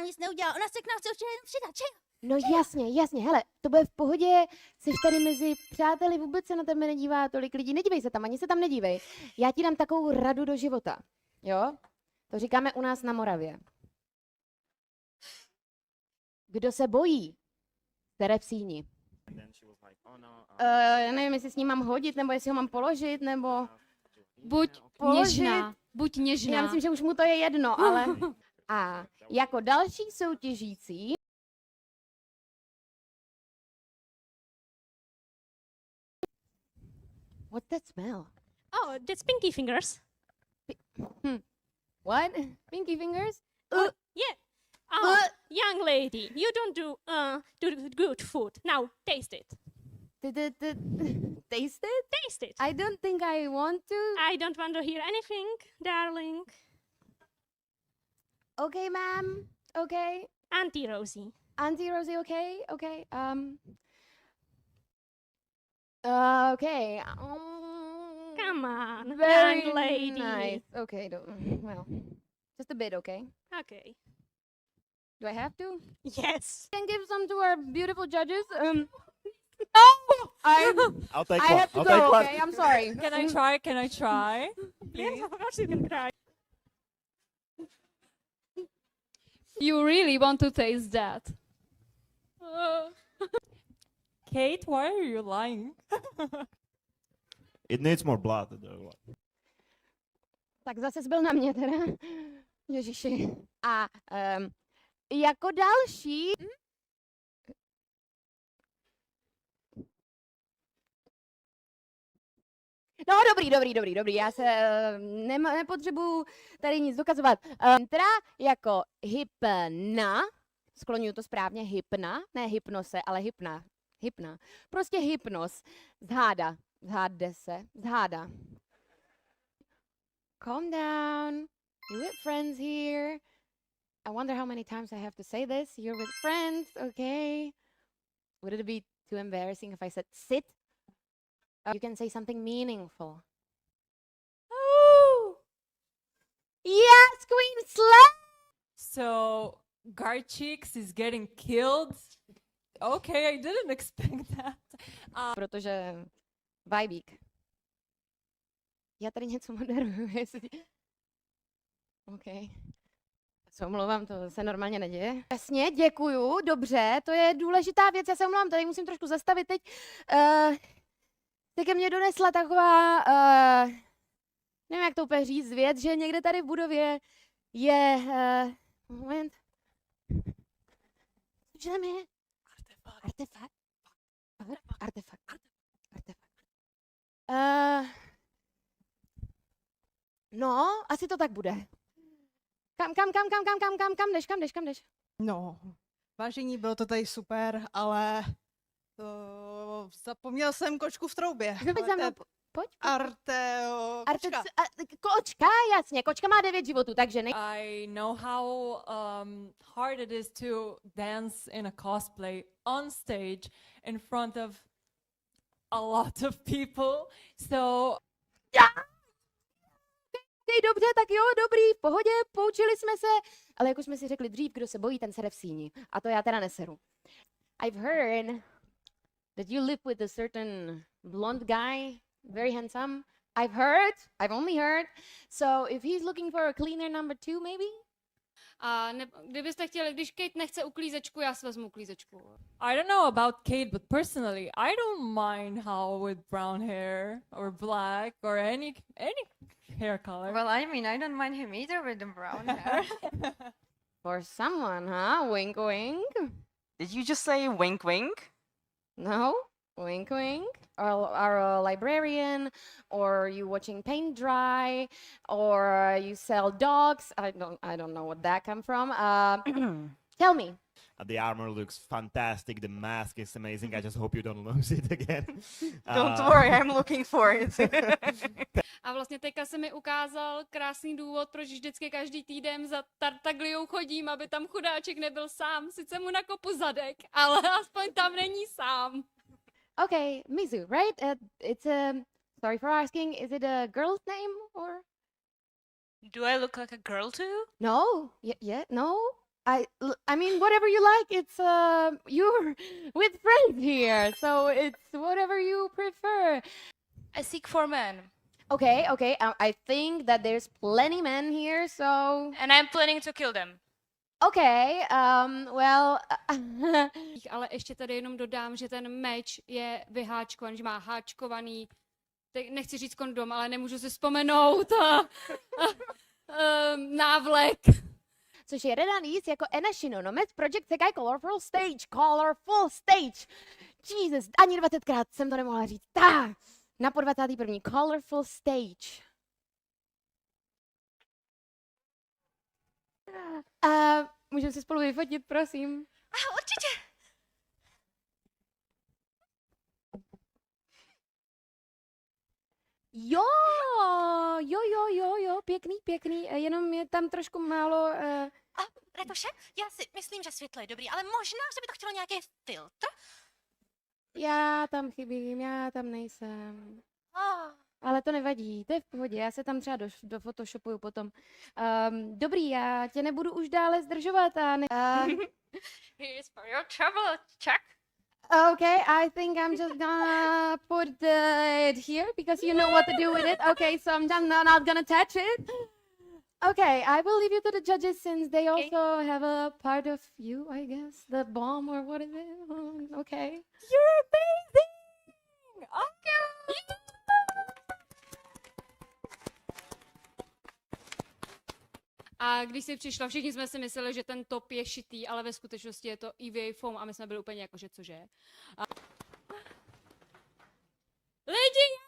nám nic neudělala, ona se k nám chce určitě jen přidat, že? No jasně, hele, to bude v pohodě, jsi tady mezi přáteli, vůbec se na tebe nedívá tolik lidí, nedívej se tam, ani se tam nedívej. Já ti dám takovou radu do života, jo? To říkáme u nás na Moravě. Kdo se bojí, bere v síni. Já nevím, jestli s ním mám hodit, nebo jestli ho mám položit, nebo... Buď něžná, buď něžná. Já myslím, že už mu to je jedno, ale... A jako další soutěžící... What's that smell? Oh, that's Pinky Fingers. What? Pinky fingers? Yeah. Oh, young lady, you don't do good food. Now taste it. Taste it? Taste it. I don't think I want to. I don't want to hear anything, darling. Okay, ma'am. Okay. Auntie Rosie. Auntie Rosie, okay? Okay. Okay. Come on, Very young lady. nice. Okay. Well, just a bit, okay? Okay. Do I have to? Yes. Can give some to our beautiful judges. Oh, I'll take I one. have to I'll go. take one. Okay, I'm sorry. Can I try? Can I try? Yes, of course you can cry. You really want to taste that? Kate, why are you lying? It needs more blood. Though. Tak zase byl na mě teda. Ježiši. A jako další... No dobrý, já se nepotřebuju tady nic dokazovat. Teda jako hypna, skloňuju to správně, hypna, ne hypnose, ale hypna. Prostě hypnos, zháda. Calm down, you're with friends here. I wonder how many times I have to say this. You're with friends, okay? Would it be too embarrassing if I said sit? You can say something meaningful. Oh! Yes, Queen Slay! So, Garchix is getting killed? Okay, I didn't expect that. Protože vibík. Já tady něco moderuju, jestli... OK. Co omlouvám, to se normálně neděje. Jasně, děkuju, dobře, to je důležitá věc, já se omlouvám, tady musím trošku zastavit teď. Teď ke mně donesla taková, nevím, jak to úplně říct, věc, že někde tady v budově je, moment, co tam je? Artefakt. No, asi to tak bude. Kam jdeš? No, vážení, bylo to tady super, ale zapomněl jsem kočku v troubě. Pojď za mnou, pojď. Kočka. Kočka, jasně, kočka má 9 životů, takže ne... I know how hard it is to dance in a cosplay on stage in front of a lot of people. So Dobře, tak jo, dobrý, v pohodě, poučili jsme se, ale jak už jsme si řekli dřív, kdo se bojí, ten sere v síni. A to já teda neseru. I've heard that you live with a certain blonde guy, very handsome. I've only heard. So if he's looking for a cleaner number 2, maybe? A kdybyste chtěli, když Kate nechce uklízečku, já si vezmu uklízečku. I don't know about Kate, but personally, I don't mind how with brown hair or black or any hair color. Well, I mean, I don't mind him either with the brown hair. For someone, huh? Wink, wink. Did you just say wink wink? No? Wink, wink. Or a librarian, or you watching paint dry, or you sell dogs. I don't know what that come from. Tell me. The armor looks fantastic. The mask is amazing. I just hope you don't lose it again. Don't worry, I'm looking for it. A vlastně teďka se mi ukázal krásný důvod, proč vždycky každý týden za Tartagliou chodím, aby tam chudáček nebyl sám. Sice mu nakopu zadek, ale aspoň tam není sám. Okay, Mizu, right? It's sorry for asking, is it a girl's name or? Do I look like a girl too? No, yeah, no. I mean, whatever you like. It's you're with friends here, so it's whatever you prefer. I seek for men, Okay, okay. I think that there's plenty men here, so and I'm planning to kill them. okay. Well, Ale ještě tady jenom dodám, že ten meč je vyháčkovaný, že má háčkovaný, nechci říct kondom, ale nemůžu si vzpomenout, návlek. což je Redan East jako Ena Shinonomec Project Sekai Colorful Stage. Jesus, ani 20krát jsem to nemohla říct. Tak, na po 21. Colorful Stage. Můžeme se spolu vyfotit, prosím. Určitě. Jo, pěkný, jenom je tam trošku málo... A Retoše, já si myslím, že světlo je dobrý, ale možná, že by to chtělo nějaký filtr. Já tam chybím, já tam nejsem. Oh. Ale to nevadí, to je v pohodě, já se tam třeba do photoshopuju potom. Dobrý, já tě nebudu už dále zdržovat a Here's for your trouble, Chuck. Okay, I think I'm just gonna put it here because you know what to do with it. Okay, so I'm just not gonna touch it. Okay, I will leave you to the judges since they also have a part of you, I guess. The bomb or what is it? Okay. You're amazing! Okay. A když si přišla, všichni jsme si mysleli, že ten top je šitý, ale ve skutečnosti je to EVA foam a my jsme byli úplně jako, že cože. Lidi,